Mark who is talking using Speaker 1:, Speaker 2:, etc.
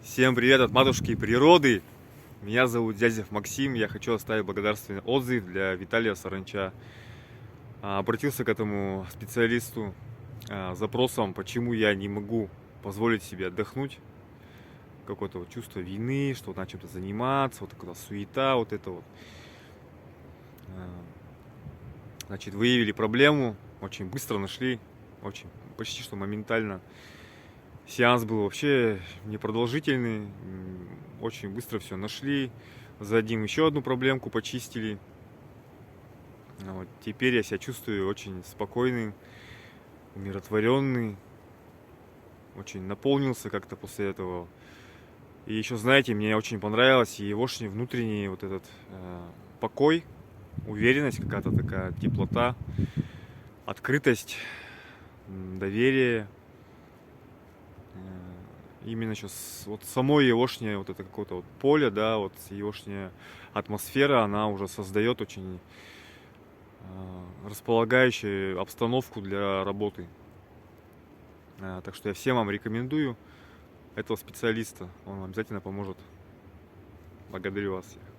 Speaker 1: Всем привет от матушки природы. Меня зовут Дязев Максим. Я хочу оставить благодарственный отзыв для Виталия Саранча. Обратился к этому специалисту с запросом, почему я не могу позволить себе отдохнуть. Какое-то вот чувство вины, что надо чем-то заниматься, вот такая суета, вот это вот. Значит, выявили проблему, очень быстро нашли, почти что моментально. Сеанс был вообще непродолжительный, очень быстро все нашли, задим еще одну проблемку почистили. Вот. Теперь я себя чувствую очень спокойный, умиротворенный, очень наполнился как-то после этого. И еще, знаете, мне очень понравилось егошний внутренний вот этот покой, уверенность какая-то такая, теплота, открытость, доверие. Именно сейчас вот само егошнее вот это какое-то вот поле, да, вот егошняя атмосфера, она уже создает очень располагающую обстановку для работы. Так что я всем вам рекомендую этого специалиста, он вам обязательно поможет. Благодарю вас всех.